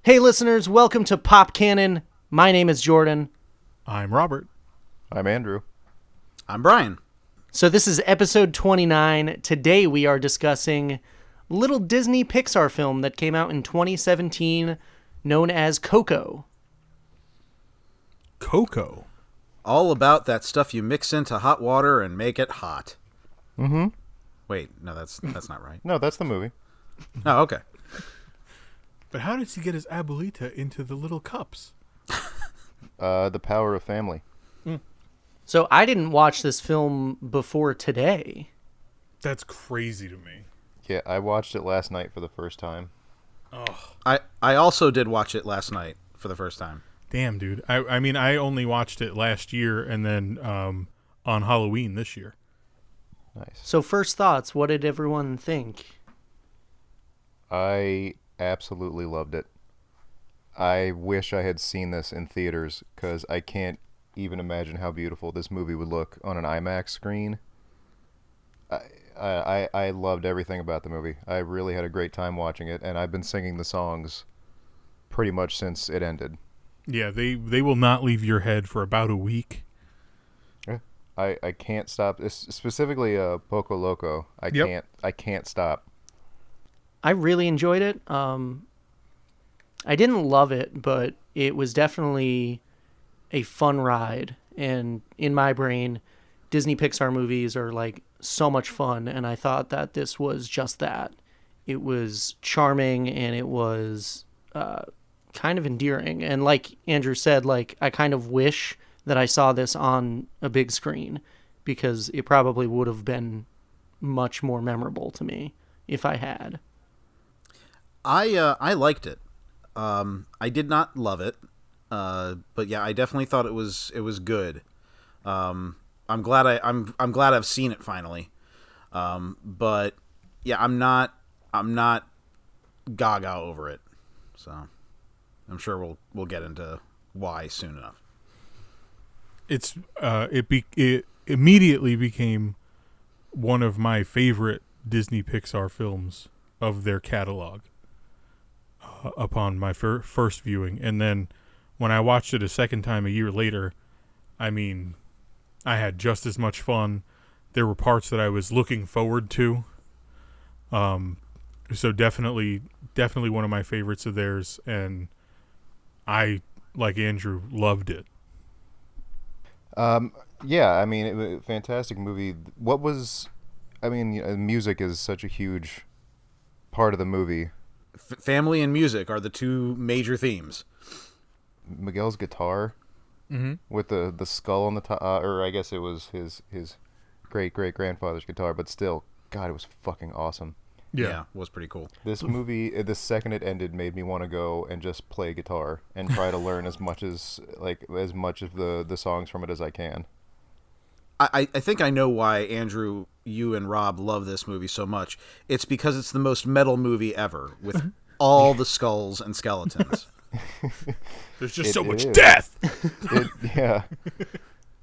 Hey listeners, welcome to Pop Kannon. My name is Jordan. I'm Robert. I'm Andrew. I'm Brian. So this is episode 29. Today we are discussing a little Disney Pixar film that came out in 2017 known as Coco. Coco. All about that stuff you mix into hot water and make it hot. Mm-hmm. Wait, no, that's not right. No, that's the movie. Oh, okay. But how does he get his abuelita into the little cups? The Power of Family. So I didn't watch this film before today. That's crazy to me. Yeah, I watched it last night for the first time. Oh, I also did watch it last night for the first time. damn, dude. I mean, I only watched it last year and then on Halloween this year. Nice. So first thoughts, what did everyone think? I absolutely loved it. I wish I had seen this in theaters because I can't even imagine how beautiful this movie would look on an IMAX screen. I loved everything about the movie. I really had a great time watching it, and I've been singing the songs pretty much since it ended. Yeah, they will not leave your head for about a week. I can't stop. Specifically, Poco Loco. I can't stop. I really enjoyed it. I didn't love it, but it was definitely a fun ride. And in my brain, Disney Pixar movies are like so much fun, and I thought that this was just that. It was charming, and it was kind of endearing. And like Andrew said, like I kind of wish that I saw this on a big screen because it probably would have been much more memorable to me if I had. I liked it. I did not love it, but yeah, I definitely thought it was good. I'm glad I've seen it finally. But yeah, I'm not gaga over it. So I'm sure we'll get into why soon enough. It immediately became one of my favorite Disney Pixar films of their catalog upon my first viewing. And then when I watched it a second time a year later, I mean, I had just as much fun. There were parts that I was looking forward to. So definitely one of my favorites of theirs. And I, like Andrew, loved it. Yeah, I mean, it was a fantastic movie. Music is such a huge part of the movie. Family and music are the two major themes. Miguel's guitar with the skull on the top, or I guess it was his great-great-grandfather's guitar, but still, God, it was fucking awesome. Yeah, it was pretty cool. This movie, the second it ended, made me want to go and just play guitar and try to learn as much of the songs from it as I can. I think I know why, Andrew, you and Rob love this movie so much. It's because it's the most metal movie ever, with all the skulls and skeletons. There's just so much death. Yeah.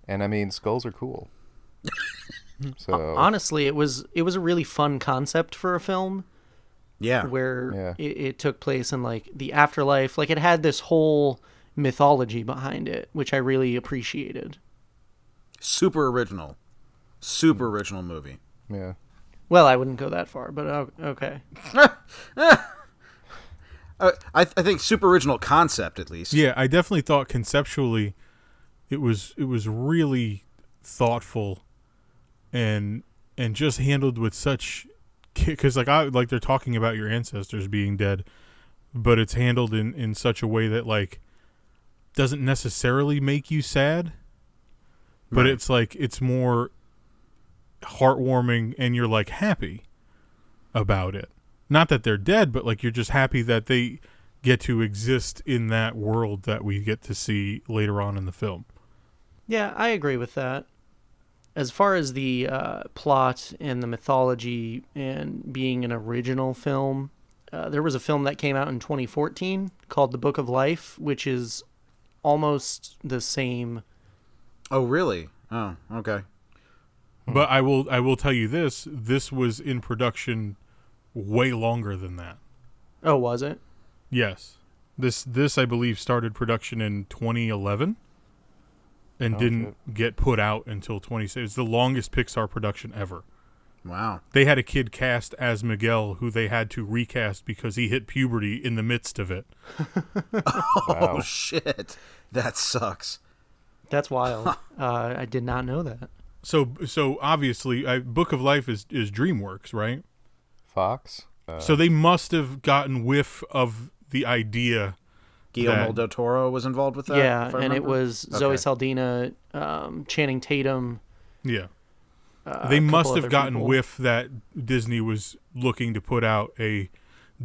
And I mean, skulls are cool. So honestly, it was a really fun concept for a film. Yeah. Where it took place in like the afterlife. Like it had this whole mythology behind it, which I really appreciated. Super original movie. Yeah. Well, I wouldn't go that far, but okay. I think super original concept, at least. Yeah, I definitely thought conceptually it was really thoughtful and just handled with such, because like they're talking about your ancestors being dead, but it's handled in such a way that like doesn't necessarily make you sad, but Right. it's like it's more heartwarming and you're like happy about it. Not that they're dead, but like you're just happy that they get to exist in that world that we get to see later on in the film. Yeah, I agree with that. As far as the plot and the mythology and being an original film, there was a film that came out in 2014 called The Book of Life, which is almost the same. Oh, really? Oh, okay. But I will tell you this was in production way longer than that. Oh, was it? Yes. This I believe started production in 2011 and didn't get put out until 2016. It's the longest Pixar production ever. Wow. They had a kid cast as Miguel who they had to recast because he hit puberty in the midst of it. Oh, shit. That sucks. That's wild. I did not know that. So obviously, Book of Life is DreamWorks, right? Fox. So they must have gotten whiff of the idea. Guillermo del Toro was involved with that? Yeah, if I and it remember? was Zoe Saldana, Channing Tatum. Yeah. They must have gotten people. whiff that Disney was looking to put out a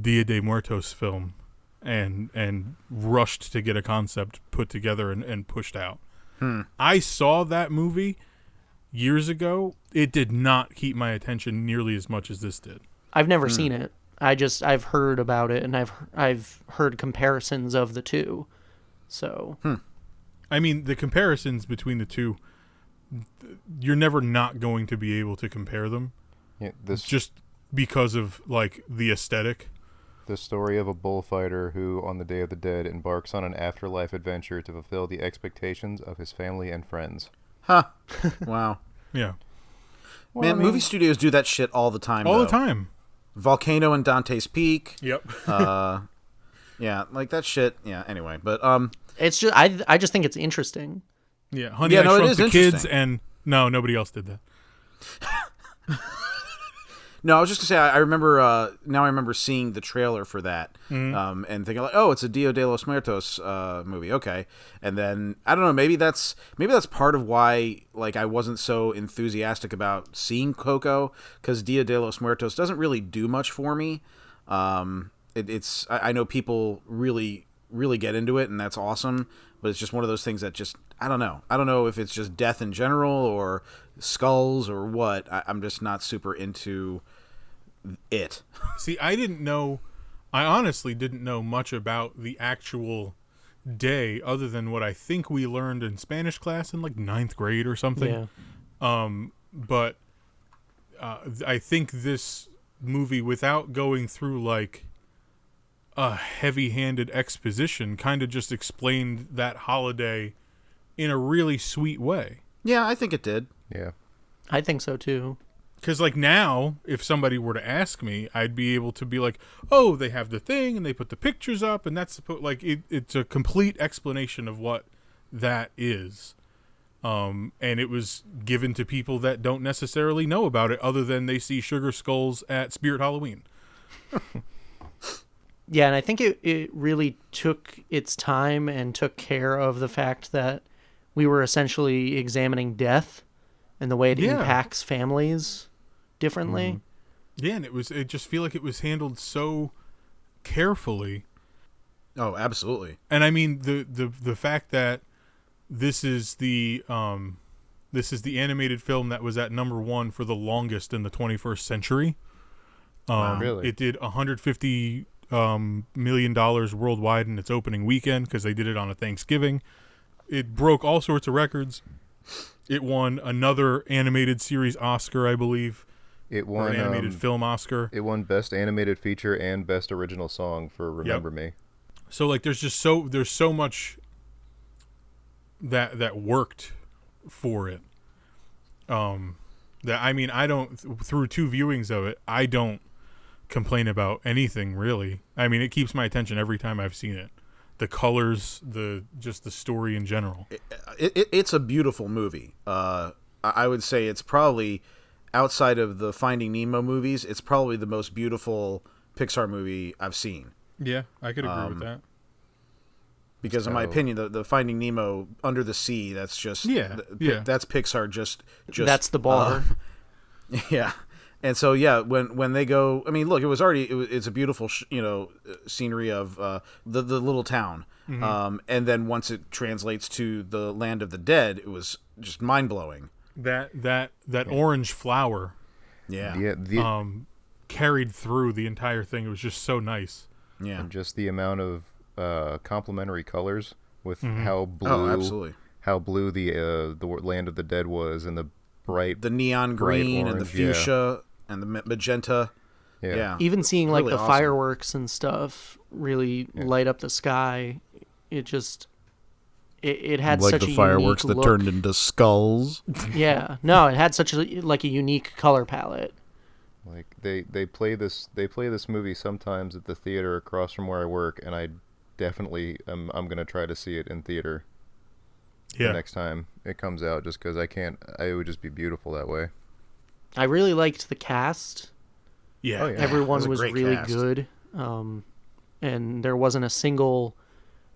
Dia de Muertos film and rushed to get a concept put together and pushed out. I saw that movie years ago. It did not keep my attention nearly as much as this did. I've never seen it. I've heard about it, and I've heard comparisons of the two. So, I mean, the comparisons between the two, you're never not going to be able to compare them. Yeah, just because of like the aesthetic. The story of a bullfighter who, on the Day of the Dead, embarks on an afterlife adventure to fulfill the expectations of his family and friends. Huh. Wow. Yeah. Well, Man, movie studios do that shit all the time. All though. the time. Volcano and Dante's Peak. Yep. Yeah, like that shit. Yeah. Anyway, but it's just I just think it's interesting. Yeah. Honey, I Shrunk it is the Kids, interesting. and no, nobody else did that. No, I was just gonna say I remember. Now I remember seeing the trailer for that, and thinking like, "Oh, it's a Dia de los Muertos movie." Okay, and then I don't know. Maybe that's part of why like I wasn't so enthusiastic about seeing Coco, because Dia de los Muertos doesn't really do much for me. It's I know people really get into it, and that's awesome. But it's just one of those things that just I don't know. I don't know if it's just death in general or skulls or what. I'm just not super into it. See, I honestly didn't know much about the actual day other than what I think we learned in Spanish class in like 9th grade or something. Yeah. But I think this movie, without going through like a heavy-handed exposition, kind of just explained that holiday in a really sweet way. Yeah, I think it did. Yeah. I think so too. Because like now, if somebody were to ask me, I'd be able to be like, "Oh, they have the thing, and they put the pictures up, and that's like it's a complete explanation of what that is." And it was given to people that don't necessarily know about it, other than they see sugar skulls at Spirit Halloween. Yeah, and I think it really took its time and took care of the fact that we were essentially examining death and the way it impacts families differently. Yeah, and it just feel like it was handled so carefully. Oh, absolutely. And I mean the fact that this is the animated film that was at number 1 for the longest in the 21st century. Wow, really? It did $150 million worldwide in its opening weekend because they did it on a Thanksgiving. It broke all sorts of records. It won another animated series Oscar, I believe. It won an animated film Oscar. It won Best Animated Feature and Best Original Song for Remember Me. So like there's so much that worked for it. That I mean I don't through 2 viewings of it, I don't complain about anything really. I mean it keeps my attention every time I've seen it. The colors, just the story in general. It's a beautiful movie. I would say it's probably, outside of the Finding Nemo movies, it's probably the most beautiful Pixar movie I've seen. Yeah, I could agree with that. Because in my opinion, the Finding Nemo Under the Sea, that's just that's Pixar just That's the bar. Yeah. And so when they go, I mean, look, it's a beautiful scenery of the little town, and then once it translates to the land of the dead, it was just mind blowing. That orange flower, carried through the entire thing. It was just so nice. Yeah, and just the amount of complementary colors with how blue, absolutely, how blue the land of the dead was, and the neon green, orange, and the fuchsia and the magenta. Yeah. Even seeing It's like really the awesome. fireworks and stuff really light up the sky, it just it had Like such the a fireworks unique that look. turned into skulls. Yeah, no, it had such a like a unique color palette. Like they play this movie sometimes at the theater across from where I work, and I definitely I'm gonna try to see it in theater Yeah. the next time it comes out, just because I can't. It would just be beautiful that way. I really liked the cast. Yeah. Oh, yeah. Everyone It was was a great really cast. good, and there wasn't a single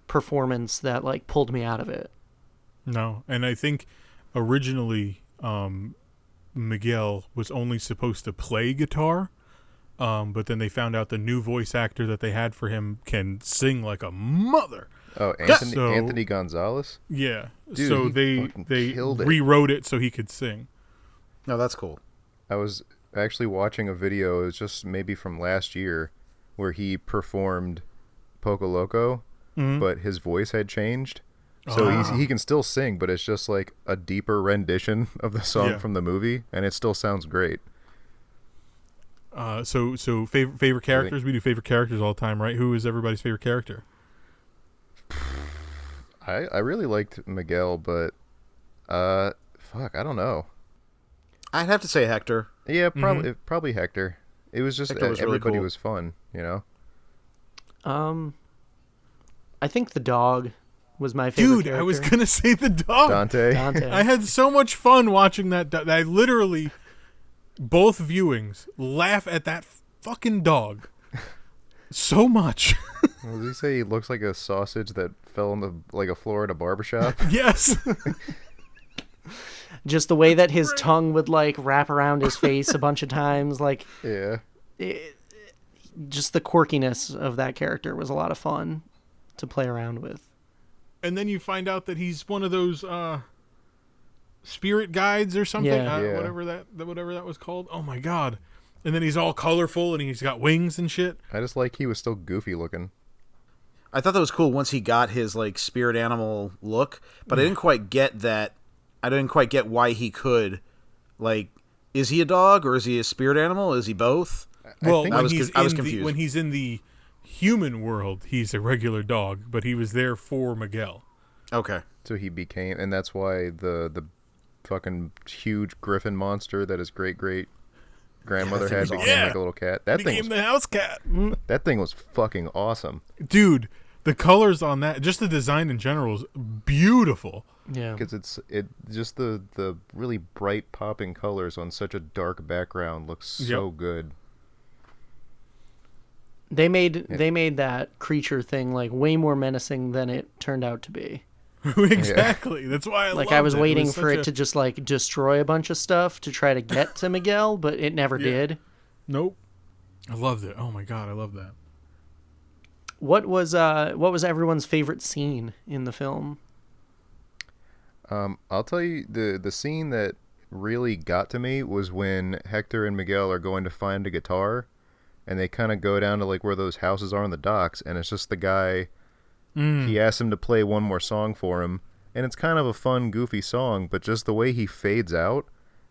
performance that like pulled me out of it. No, and I think originally Miguel was only supposed to play guitar, but then they found out the new voice actor that they had for him can sing like a mother. Oh, So- Anthony Gonzalez. Yeah, Dude, so he they fucking they killed it. rewrote it so he could sing. No, that's cool. I was actually watching a video. It was just maybe from last year, where he performed Poco Loco, but his voice had changed. So he can still sing, but it's just like a deeper rendition of the song Yeah. from the movie, and it still sounds great. So favorite characters. We do favorite characters all the time, right? Who is everybody's favorite character? I really liked Miguel, but fuck, I don't know. I'd have to say Hector. Yeah, probably Hector. It was just Hector was really everybody cool. was fun, you know. I think the dog was my favorite. Dude, I was character. gonna say the dog. Dante. Dante. I had so much fun watching that. I literally, both viewings, laugh at that fucking dog so much. What did he say? He looks like a sausage that fell on the floor at a barbershop. Yes. Just the way that his tongue would like wrap around his face a bunch of times, like Yeah. just the quirkiness of that character was a lot of fun to play around with. And then you find out that he's one of those spirit guides or something. Yeah. Yeah. Whatever that was called. Oh my god. And then he's all colorful and he's got wings and shit. I just like he was still goofy looking. I thought that was cool once he got his like spirit animal look, but I didn't quite get that. I didn't quite get why he could. Like, is he a dog or is he a spirit animal? Is he both? Well, think when I was he's con- I was in confused. when he's in the human world, he's a regular dog, but he was there for Miguel. Okay. So he became, and that's why the fucking huge griffin monster that his great grandmother thing had was became awesome. like a little cat. That Became the house cat. thing was fucking awesome. Dude, the colors on that, just the design in general is beautiful. Yeah. Because it just the really bright popping colors on such a dark background looks so Yep. good. They made that creature thing like way more menacing than it turned out to be. Exactly. That's why I Like loved I was it. waiting was for such it to just like destroy a bunch of stuff to try to get to Miguel, but it never Yeah. did. Nope. I loved it. Oh my god, I love that. What was everyone's favorite scene in the film? I'll tell you the scene that really got to me was when Hector and Miguel are going to find a guitar, and they kind of go down to like where those houses are on the docks, and it's just the guy. He asks him to play one more song for him, and it's kind of a fun, goofy song, but just the way he fades out,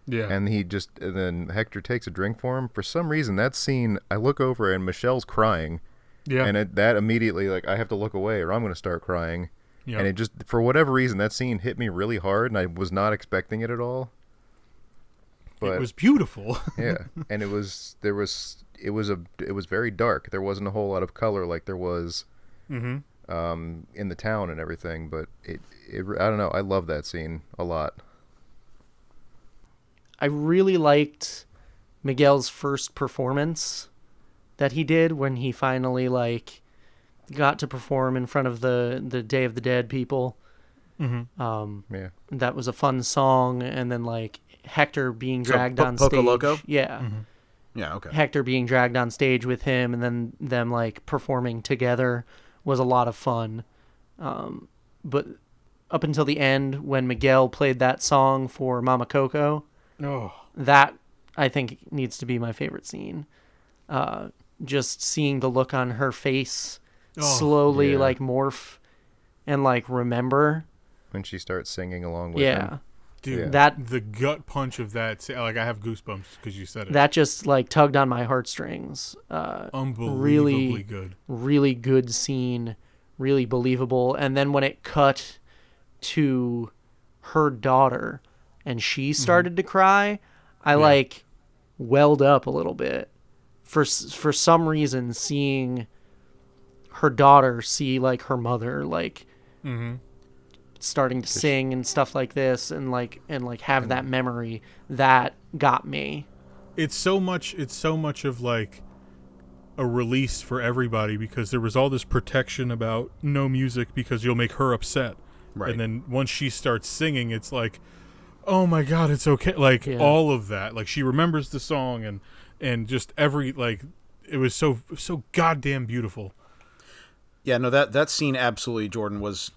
Yeah. and then Hector takes a drink for him. For some reason, that scene, I look over and Michelle's crying, yeah. and that immediately, like, I have to look away or I'm going to start crying. Yeah. And it just, for whatever reason, that scene hit me really hard, and I was not expecting it at all. But it was beautiful. yeah, and it was very dark. There wasn't a whole lot of color like there was in the town and everything. But it I don't know. I love that scene a lot. I really liked Miguel's first performance that he did when he finally like got to perform in front of the Day of the Dead people. Yeah, That was a fun song, and then like Hector being So, dragged on Poco stage. Loco? Yeah. Yeah, okay. Hector being dragged on stage with him and then them like performing together was a lot of fun. But up until the end when Miguel played that song for Mama Coco, Oh. that I think needs to be my favorite scene. Just seeing the look on her face slowly yeah. like morph and like remember. when she starts singing along with Yeah. him. Dude, that the gut punch of that, like I have goosebumps because you said it. that just like tugged on my heartstrings. Unbelievably good. Really good scene, really believable. And then when it cut to her daughter and she started to cry, I like welled up a little bit. For some reason, seeing her daughter see like her mother like starting to sing and stuff like this, and have that memory, that got me. It's so much of like a release for everybody, because there was all this protection about no music because you'll make her upset. Right. And then once she starts singing, it's like, oh my God, it's okay. Like all of that, like she remembers the song and just every, like, it was so goddamn beautiful. Yeah, no, that scene absolutely, Jordan, was,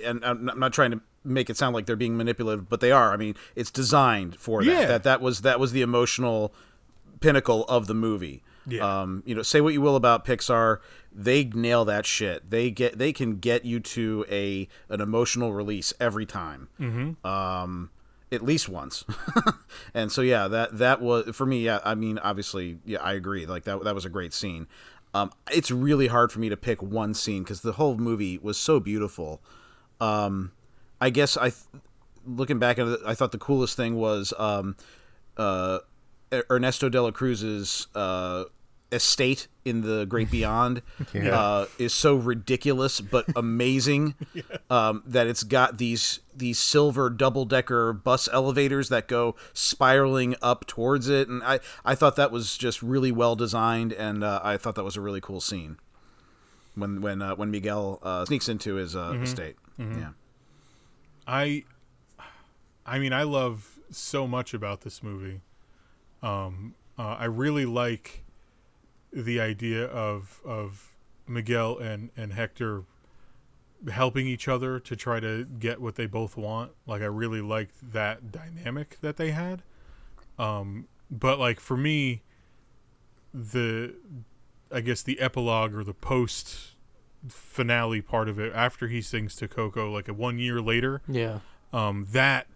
and I'm not trying to make it sound like they're being manipulative, but they are. I mean, it's designed for that. Yeah. That was the emotional pinnacle of the movie. Yeah. Say what you will about Pixar, they nail that shit. They can get you to an emotional release every time. Mm-hmm. At least once. And so yeah, that was for me. Yeah, I mean, obviously, yeah, I agree. Like that was a great scene. It's really hard for me to pick one scene because the whole movie was so beautiful. I guess looking back at it, I thought the coolest thing was Ernesto de la Cruz's estate in the Great Beyond is so ridiculous but amazing. That it's got these silver double-decker bus elevators that go spiraling up towards it, and I thought that was just really well designed, and I thought that was a really cool scene when Miguel sneaks into his estate. Mm-hmm. Yeah, I mean, I love so much about this movie. I really like the idea of Miguel and Hector helping each other to try to get what they both want. Like, I really liked that dynamic that they had. But like for me, I guess the epilogue or the post finale part of it, after he sings to Coco, like 1 year later, that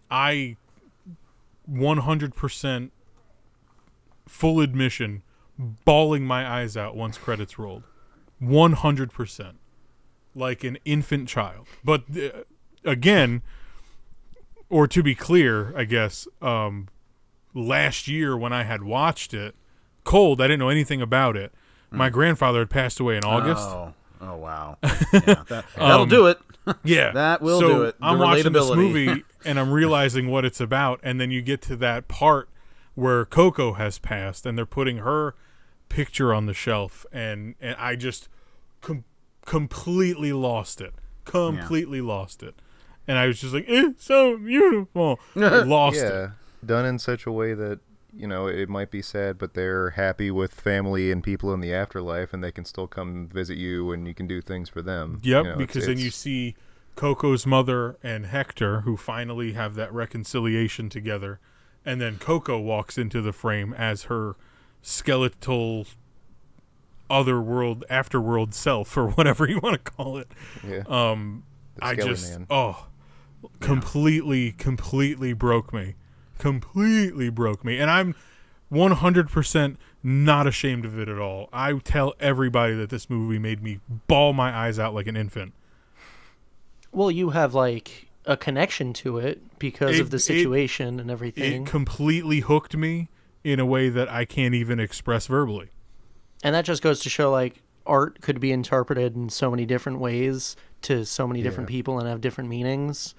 I 100% full admission, bawling my eyes out once credits rolled. 100%. Like an infant child. But again, or to be clear, I guess, last year when I had watched it, cold, I didn't know anything about it. My grandfather had passed away in August. Oh wow. Yeah, that'll do it. Yeah. That will do it. I'm watching this movie and I'm realizing what it's about, and then you get to that part where Coco has passed and they're putting her picture on the shelf, and I just completely lost it. Lost it. And I was just like, it's so beautiful. Lost it. Done in such a way that, it might be sad, but they're happy with family and people in the afterlife, and they can still come visit you, and you can do things for them. Yep, because then you see Coco's mother and Hector, who finally have that reconciliation together, and then Coco walks into the frame as her skeletal otherworld, afterworld self, or whatever you want to call it. Yeah. I just, completely broke me. And I'm 100% not ashamed of it at all. I tell everybody that this movie made me bawl my eyes out like an infant. Well, you have like a connection to it because of the situation and everything. It completely hooked me in a way that I can't even express verbally. And that just goes to show, like, art could be interpreted in so many different ways to so many different people and have different meanings.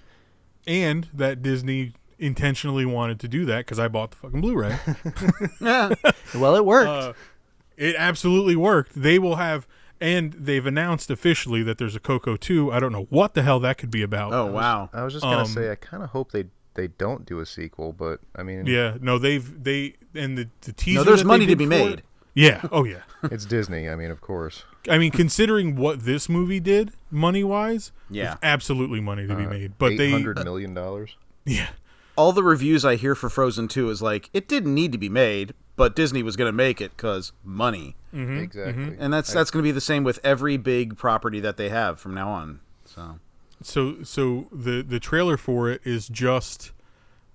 And that Disney intentionally wanted to do that because I bought the fucking Blu-ray. Well, it worked. It absolutely worked. They will have, and they've announced officially that there's a Coco 2. I don't know what the hell that could be about. Oh, wow. I was just going to say, I kind of hope they don't do a sequel, but I mean... Yeah, no, and the teaser... No, there's money to be made. Yeah, oh yeah. It's Disney, I mean, of course. I mean, considering what this movie did, money-wise, there's absolutely money to be made. But $800 million? Yeah. All the reviews I hear for Frozen 2 is like, it didn't need to be made, but Disney was going to make it because money. Mm-hmm. Exactly. And that's going to be the same with every big property that they have from now on. So So the trailer for it is just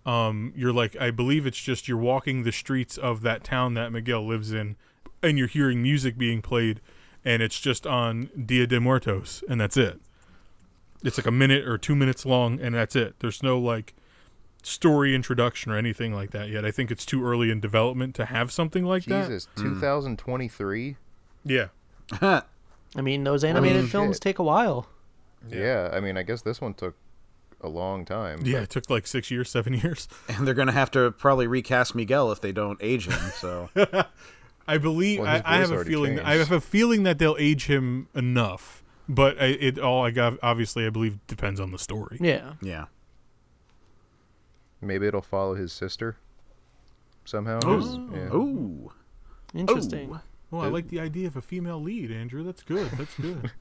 you're like, I believe it's just you're walking the streets of that town that Miguel lives in, and you're hearing music being played, and it's just on Dia de Muertos, and that's it. It's like a minute or 2 minutes long, and that's it. There's no like story introduction or anything like that yet. I think it's too early in development to have something like that. Jesus, 2023? Yeah. I mean, those animated films take a while. Yeah, I mean, I guess this one took a long time. Yeah, it took like 6 years, 7 years. And they're going to have to probably recast Miguel if they don't age him. So I believe Well, his I have voice a already feeling. changed. I have a feeling that they'll age him enough, but obviously I believe depends on the story. Yeah. yeah. Maybe it'll follow his sister somehow. Ooh. Yeah. Ooh. Interesting. Ooh. Well, I like the idea of a female lead, Andrew. That's good. That's good.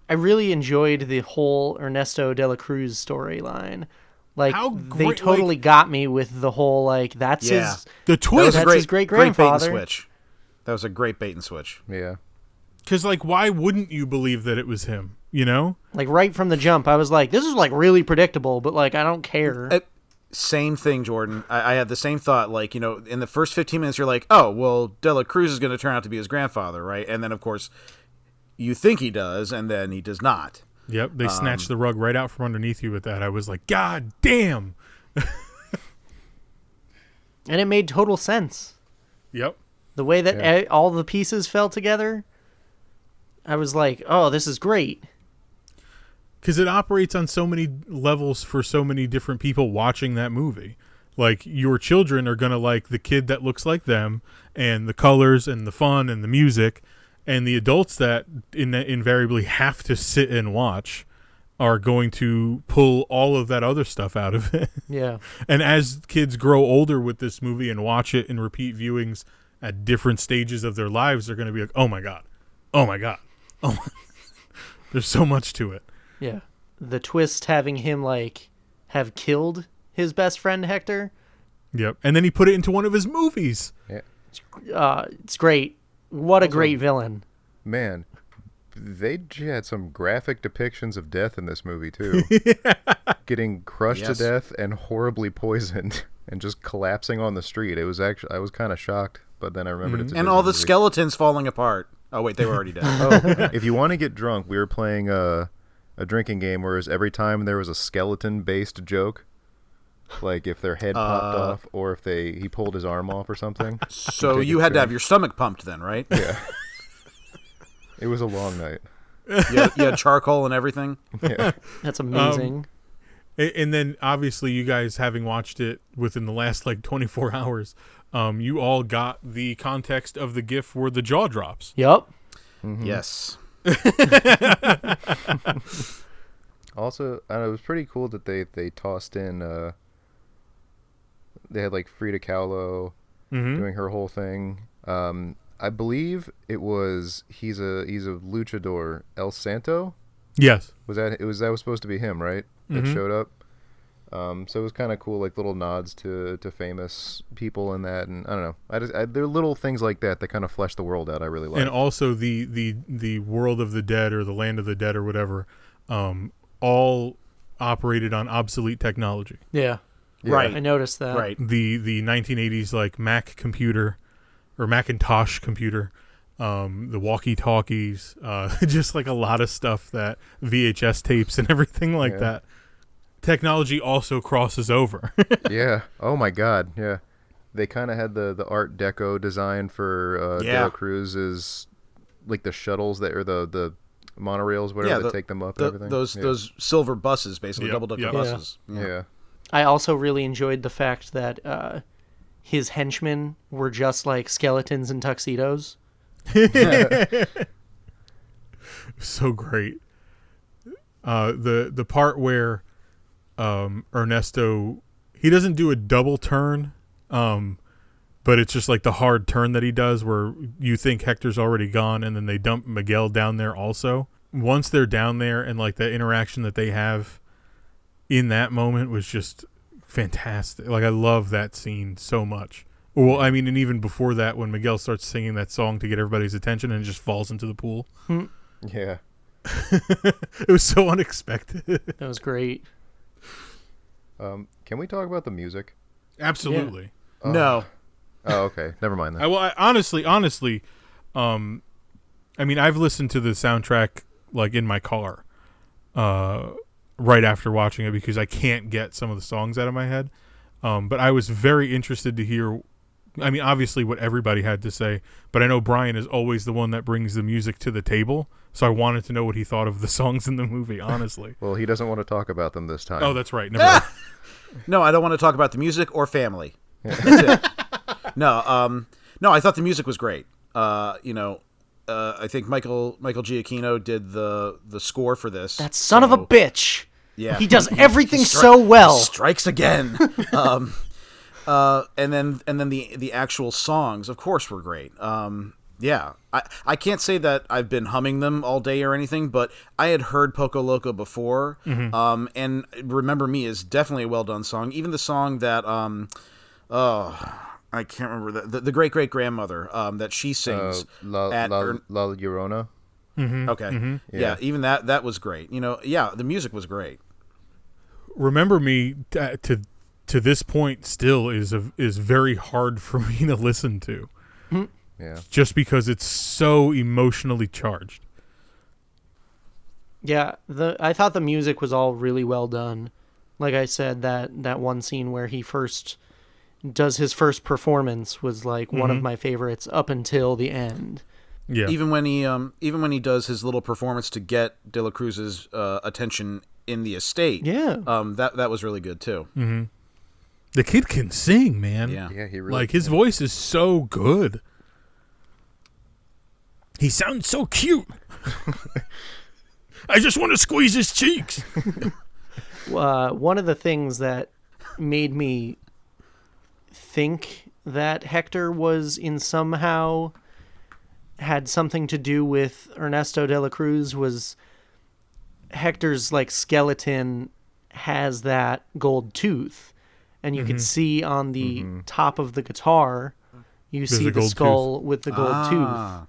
I really enjoyed the whole Ernesto de la Cruz storyline. Like, How they great- totally got me with the whole, like, that's Yeah. his... The twist, That's his Great bait and great-grandfather. switch. That was a great bait and switch. Yeah. because like, why wouldn't you believe that it was him? You know? Like, right from the jump, I was like, this is, like, really predictable, but, like, I don't care. Same thing, Jordan. I had the same thought. Like, you know, in the first 15 minutes, you're like, oh, well, De La Cruz is going to turn out to be his grandfather, right? And then, of course, you think he does, and then he does not. Yep. They snatched the rug right out from underneath you with that. I was like, God damn. And it made total sense. Yep. The way that Yeah. all the pieces fell together, I was like, oh, this is great. Because it operates on so many levels for so many different people watching that movie. Like, your children are going to like the kid that looks like them, and the colors and the fun and the music, and the adults that invariably have to sit and watch are going to pull all of that other stuff out of it. Yeah. And as kids grow older with this movie and watch it in repeat viewings at different stages of their lives, they're going to be like, oh my God. Oh my God. Oh my. There's so much to it. Yeah. The twist having him, like, have killed his best friend, Hector, Yep. And then he put it into one of his movies. Yeah. it's great. What a great villain. Man, they had some graphic depictions of death in this movie, too. Getting crushed Yes. to death and horribly poisoned and just collapsing on the street. It was actually, I was kind of shocked, but then I remembered it's a And Disney all the movie. skeletons falling apart. Oh, wait, they were already dead. Oh, if you want to get drunk, we were playing a drinking game where every time there was a skeleton-based joke, like if their head popped off or if he pulled his arm off or something. So take you a had to have drink. your stomach pumped then, right? Yeah. It was a long night. You had charcoal and everything? Yeah. That's amazing. And then, obviously, you guys having watched it within the last, like, 24 hours, you all got the context of the GIF where the jaw drops. Yup. Mm-hmm. Yes. Also, I don't know, it was pretty cool that they tossed in. They had like Frida Kahlo doing her whole thing. I believe it was he's a luchador, El Santo. Yes. That was supposed to be him, right? That showed up. So it was kind of cool, like little nods to famous people in that, and I don't know. There are little things like that kind of flesh the world out. I really like. And also the world of the dead or the land of the dead or whatever, all operated on obsolete technology. Yeah. Yeah. Right. I noticed that. Right. The 1980s like Mac computer or Macintosh computer, the walkie-talkies, just like a lot of stuff, that VHS tapes and everything like that. Technology also crosses over. Yeah. Oh my God. Yeah. They kind of had the Art Deco design for De La Cruz's, like the shuttles that are the monorails, whatever, that take them up and everything. Those silver buses, basically, Yep, double-decker yep. buses. Yeah. I also really enjoyed the fact that his henchmen were just like skeletons in tuxedos. So great. The part where Ernesto, he doesn't do a double turn, but it's just like the hard turn that he does where you think Hector's already gone and then they dump Miguel down there also. Once they're down there and like the interaction that they have in that moment was just fantastic. Like, I love that scene so much. Well, I mean, and even before that, when Miguel starts singing that song to get everybody's attention and just falls into the pool. Yeah. It was so unexpected. That was great. Can we talk about the music? Absolutely. No. Oh, okay. Never mind then. Honestly, I mean, I've listened to the soundtrack like in my car, right after watching it because I can't get some of the songs out of my head. But I was very interested to hear. I mean, obviously, what everybody had to say, but I know Brian is always the one that brings the music to the table, so I wanted to know what he thought of the songs in the movie, honestly. Well, he doesn't want to talk about them this time. Oh, that's right. Never mind. No, I don't want to talk about the music or family. That's it. No, I thought the music was great. I think Michael Giacchino did the score for this. That son of a bitch. Yeah, He does everything so well. Strikes again. And then the actual songs, of course, were great. Yeah, I can't say that I've been humming them all day or anything, but I had heard Poco Loco before. And Remember Me is definitely a well done song. Even the song that I can't remember the great grandmother that she sings La Llorona. Okay, yeah, even that was great. The music was great. Remember Me to this point still is very hard for me to listen to. Yeah. Just because it's so emotionally charged. Yeah, I thought the music was all really well done. Like I said, that one scene where he first does his first performance was like one of my favorites up until the end. Yeah. Even when he does his little performance to get De La Cruz's attention in the estate. Yeah. That was really good too. Mm-hmm. The kid can sing, man. Yeah. Yeah, he really his voice is so good. He sounds so cute. I just want to squeeze his cheeks. One of the things that made me think that Hector was somehow had something to do with Ernesto de la Cruz was Hector's like skeleton has that gold tooth, and you could see on the top of the guitar, you see the skull with the gold tooth.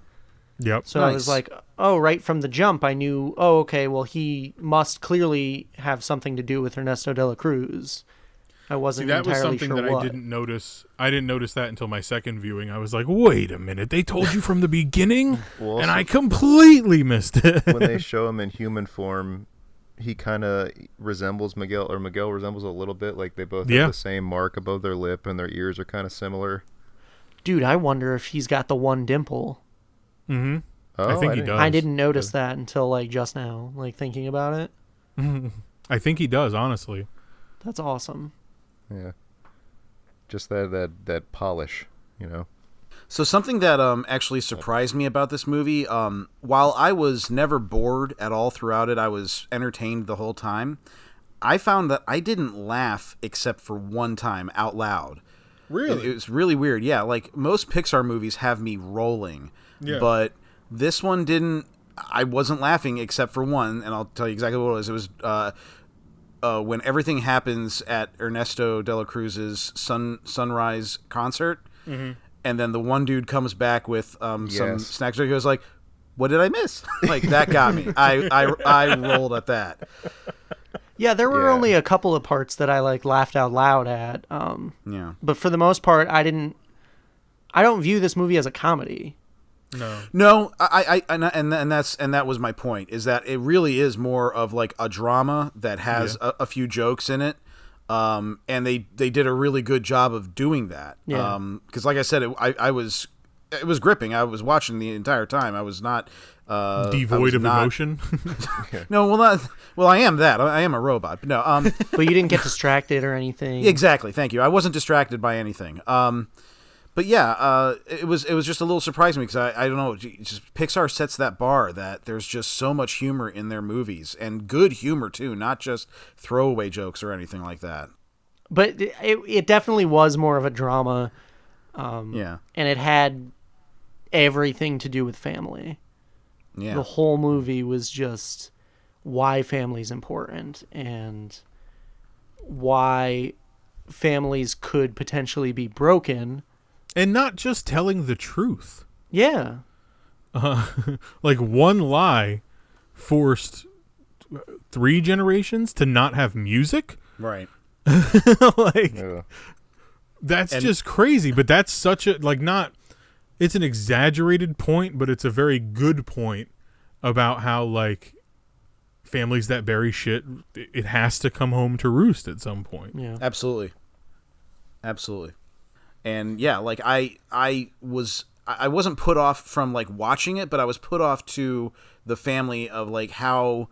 Yep. So I was like, oh, right from the jump, I knew, oh, okay, well, he must clearly have something to do with Ernesto de la Cruz. I wasn't that was entirely something sure that what. I didn't notice. I didn't notice that until my second viewing. I was like, wait a minute, they told you from the beginning? Well, and I completely missed it. when they show him in human form, he kind of resembles Miguel, or Miguel resembles a little bit. Like they both have the same mark above their lip, and their ears are kind of similar. Dude, I wonder if he's got the one dimple. Mm-hmm. Oh, I think he does. I didn't notice that until like just now, like thinking about it. I think he does, honestly. That's awesome. Yeah. Just that polish, So something that actually surprised me about this movie, while I was never bored at all throughout it, I was entertained the whole time. I found that I didn't laugh except for one time out loud. Really? It was really weird. Yeah, like most Pixar movies have me rolling, but this one didn't. I wasn't laughing except for one, and I'll tell you exactly what it was. It was when everything happens at Ernesto de la Cruz's sunrise concert, and then the one dude comes back with some snacks. He goes like, "What did I miss?" Like that got me. I rolled at that. Yeah, there were only a couple of parts that I like laughed out loud at. But for the most part, I don't view this movie as a comedy. No, and that was my point, is that it really is more of like a drama that has a few jokes in it, and they did a really good job of doing that. Because like I said, it was gripping. I was watching the entire time. I was not devoid of emotion. No, well, I am that. I am a robot. But no, But you didn't get distracted or anything. Exactly. Thank you. I wasn't distracted by anything. But yeah, it was just a little surprising because I don't know, just Pixar sets that bar that there's just so much humor in their movies, and good humor too, not just throwaway jokes or anything like that. But it definitely was more of a drama. And it had everything to do with family. Yeah. The whole movie was just why family's important and why families could potentially be broken. And not just telling the truth. Yeah. Like one lie forced 3 generations to not have music. Right. Like, Yeah. that's just crazy. But that's such a, like, not, it's an exaggerated point, but it's a very good point about how, like, families that bury shit, it has to come home to roost at some point. Yeah. Absolutely. And yeah, like I wasn't put off from like watching it, but I was put off to the family of like how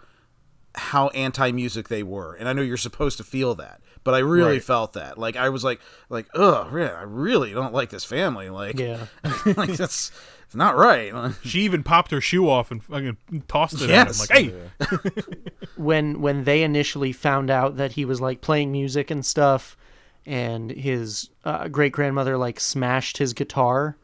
anti-music they were. And I know you're supposed to feel that, but I really felt that. Like I was like, ugh, I really don't like this family. Like, Yeah. like it's not right. She even popped her shoe off and fucking tossed it Yes. at him. Like, hey, When they initially found out that he was like playing music and stuff, and his great grandmother like smashed his guitar,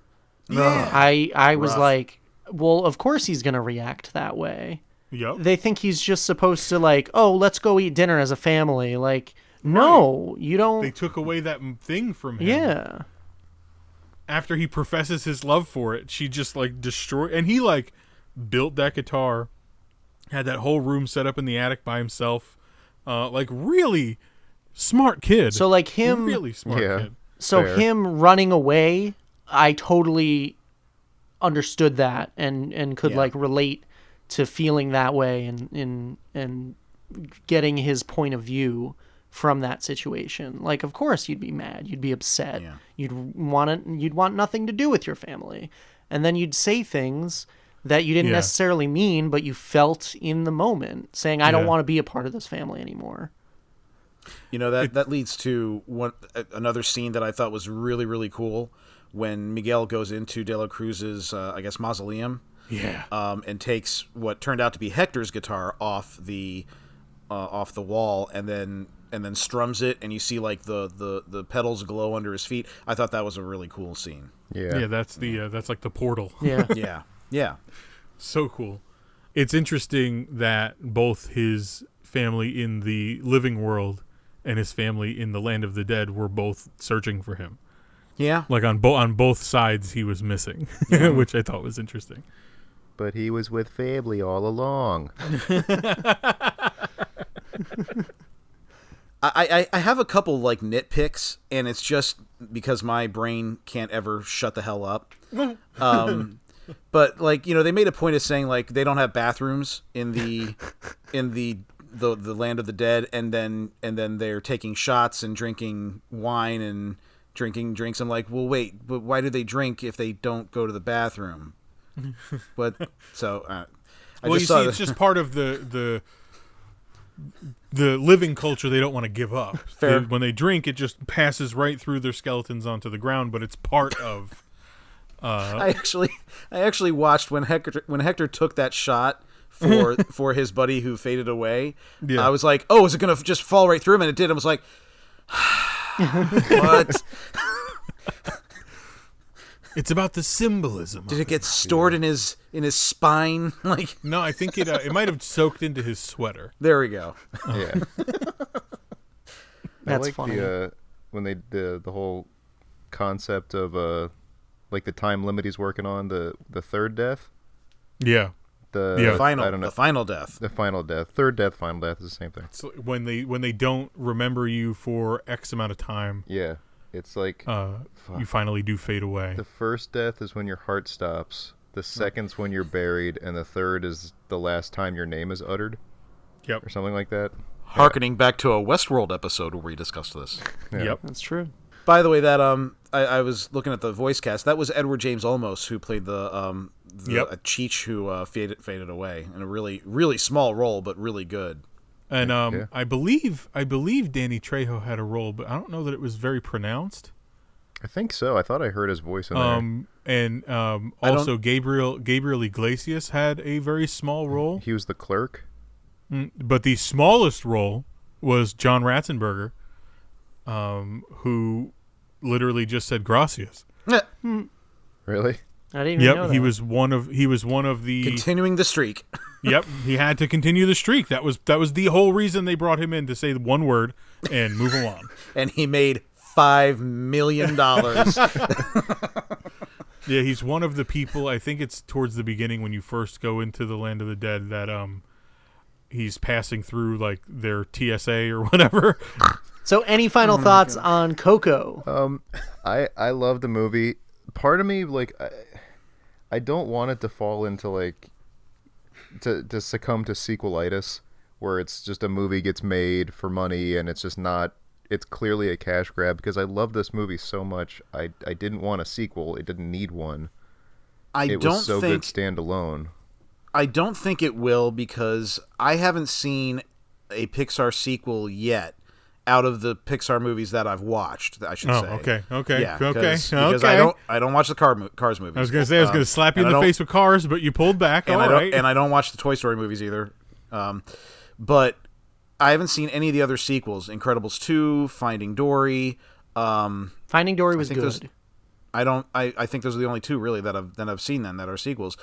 I was Rough. like, well, of course he's gonna react that way. yep. They think he's just supposed to like, oh, let's go eat dinner as a family. Like, no, you don't. They took away that thing from him. Yeah. After he professes his love for it, she just like destroyed. And he like built that guitar, had that whole room set up in the attic by himself. Like really smart kid. So like him, really smart kid. so fair. him running away, I totally understood that and could Yeah. like relate to feeling that way and getting his point of view from that situation. Like, of course you'd be mad, you'd be upset, Yeah. you'd want nothing to do with your family, and then you'd say things that you didn't Yeah. necessarily mean, but you felt in the moment, saying, I don't Yeah. want to be a part of this family anymore. You know, that leads to another scene that I thought was really, really cool when Miguel goes into De La Cruz's, I guess, mausoleum. Yeah. And takes what turned out to be Hector's guitar off the wall, and then strums it, and you see like the pedals glow under his feet. I thought that was a really cool scene. Yeah. Yeah, that's the that's like the portal. Yeah. Yeah. So cool. It's interesting that both his family in the living world and his family in the land of the dead were both searching for him. Yeah. Like on both sides he was missing, which I thought was interesting. But he was with family all along. I have a couple like nitpicks, and it's just because my brain can't ever shut the hell up. But like, you know, they made a point of saying like they don't have bathrooms in the land of the dead, and then they're taking shots and drinking wine and drinking drinks. I'm like, well, wait, but why do they drink if they don't go to the bathroom? But so I Well, just you saw see, it's just part of the living culture they don't want to give up. Fair. When they drink, it just passes right through their skeletons onto the ground, but it's part of. I actually watched when Hector took that shot for his buddy who faded away. Yeah. I was like, oh, is it gonna just fall right through him? And it did. I was like, what? It's about the symbolism. Did it get stored in his spine? Like, No, I think it might have soaked into his sweater. there we go. Yeah. That's I like funny. when they the whole concept of like the time limit he's working on, the third death. Yeah. The Yeah. I don't know. The final death. The final death. Third death, final death is the same thing. So when they don't remember you for X amount of time, Yeah. It's like you finally do fade away. the first death is when your heart stops, the second's when you're buried, and the third is the last time your name is uttered, Yep. or something like that. Harkening back to a Westworld episode where we discussed this. Yeah. Yep. That's true. By the way, that I was looking at the voice cast. That was Edward James Olmos who played the Yep. Cheech who faded away in a really, really small role, but really good. And Yeah. I believe Danny Trejo had a role, but I don't know that it was very pronounced. I think so. I thought I heard his voice in there. And also Gabriel Iglesias had a very small role, He was the clerk. but the smallest role was John Ratzenberger, who literally just said gracias. Really? I didn't even know Yep, that. he was one of the. Continuing the streak. Yep, he had to continue the streak. That was the whole reason they brought him in, to say one word and move along. And he made $5 million. Yeah, he's one of the people. I think it's towards the beginning when you first go into the land of the dead that he's passing through like their TSA or whatever. So, any final thoughts on Coco? I love the movie. Part of me, like, I don't want it to fall into, like, to succumb to sequelitis, where it's just a movie gets made for money and it's just not, it's clearly a cash grab, because I love this movie so much. I didn't want a sequel. It didn't need one. It was so good standalone. I don't think it will, because I haven't seen a Pixar sequel yet. Out of the Pixar movies that I've watched, I should say. Okay. Yeah, okay. because okay. I don't watch the Cars movies. I was gonna say I was gonna slap you in the face with Cars, but you pulled back. And All right. And I don't watch the Toy Story movies either. But I haven't seen any of the other sequels. Incredibles 2, Finding Dory. Finding Dory was good. I think those are the only two really that I've seen then that are sequels.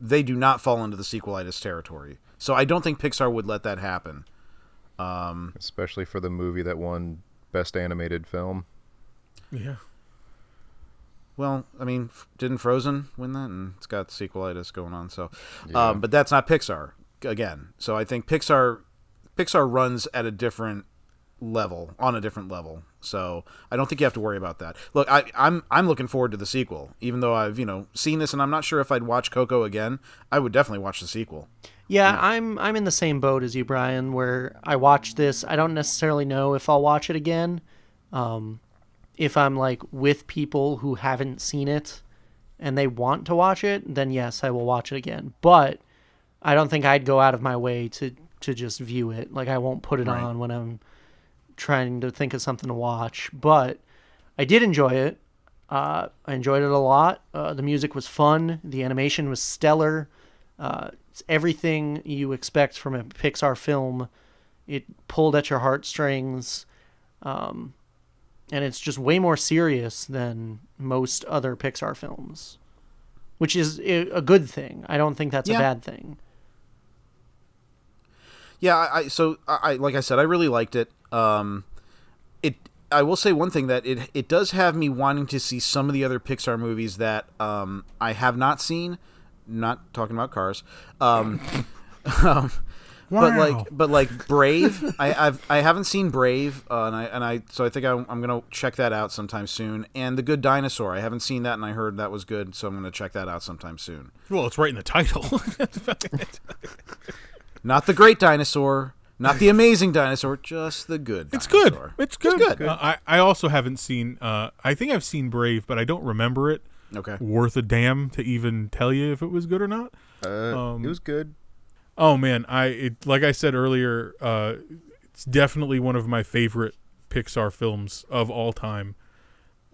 They do not fall into the sequelitis territory. So I don't think Pixar would let that happen. Especially for the movie that won Best Animated Film. Yeah. Well, I mean, didn't Frozen win that? And it's got sequelitis going on. So, Yeah. But that's not Pixar again. So I think Pixar runs at a different level, on a different level. So I don't think you have to worry about that. Look, I'm looking forward to the sequel, even though I've seen this, and I'm not sure if I'd watch Coco again. I would definitely watch the sequel. Yeah, I'm in the same boat as you, Brian, where I watched this. I don't necessarily know if I'll watch it again. If I'm like with people who haven't seen it and they want to watch it, then yes, I will watch it again. But I don't think I'd go out of my way to just view it. Like, I won't put it on when I'm trying to think of something to watch. But I did enjoy it. I enjoyed it a lot. The music was fun. The animation was stellar. It's everything you expect from a Pixar film. It pulled at your heartstrings, and it's just way more serious than most other Pixar films, which is a good thing. I don't think that's a bad thing. Yeah, so like I said, I really liked it. I will say one thing, that it does have me wanting to see some of the other Pixar movies that I have not seen. Not talking about Cars, Wow. but like Brave, I haven't seen Brave, so I think I'm gonna check that out sometime soon. And The Good Dinosaur, I haven't seen that, and I heard that was good, so I'm gonna check that out sometime soon. Well, it's right in the title. Not the Great Dinosaur, not the Amazing Dinosaur, just the Good Dinosaur. It's good. I also haven't seen. I think I've seen Brave, but I don't remember it. Okay. Worth a damn to even tell you if it was good or not. It was good. Oh man, like I said earlier, it's definitely one of my favorite Pixar films of all time.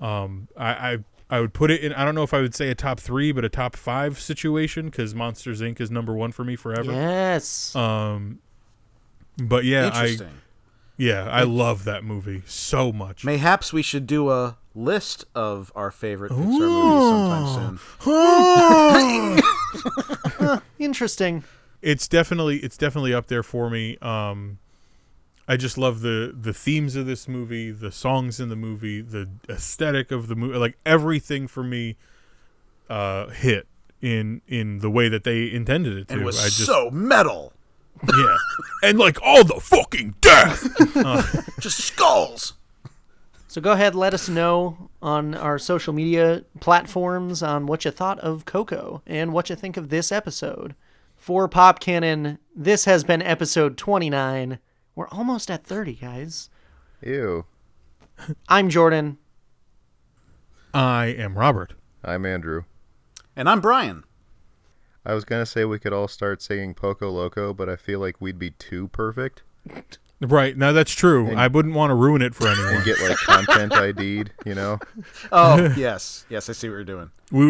I would put it in, I don't know if I would say a top 3, but a top 5 situation, because Monsters Inc. is number 1 for me forever. Yes. But yeah, Interesting. I love that movie so much. Mayhaps we should do a list of our favorite Pixar movies sometime soon. Interesting. It's definitely up there for me. I just love the themes of this movie, the songs in the movie, the aesthetic of the movie, like everything for me hit in the way that they intended it to. And was so metal. Yeah. And like all the fucking death. Just skulls. So go ahead, let us know on our social media platforms on what you thought of Coco and what you think of this episode. For Pop Kannon, this has been episode 29. We're almost at 30, guys. Ew. I'm Jordan. I am Robert. I'm Andrew. And I'm Brian. I was going to say we could all start singing Poco Loco, but I feel like we'd be too perfect. Right. Now that's true. I wouldn't want to ruin it for anyone. And get like content ID'd, you know? Oh, yes. Yes, I see what you're doing. We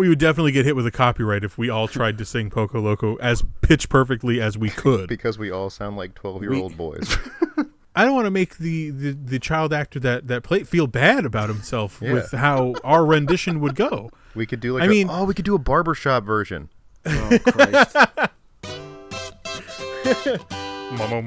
would definitely get hit with a copyright if we all tried to sing Poco Loco as pitch perfectly as we could. Because we all sound like 12-year-old boys. I don't want to make the child actor that played feel bad about himself with how our rendition would go. We could do we could do a barbershop version. Oh, Christ. Mama.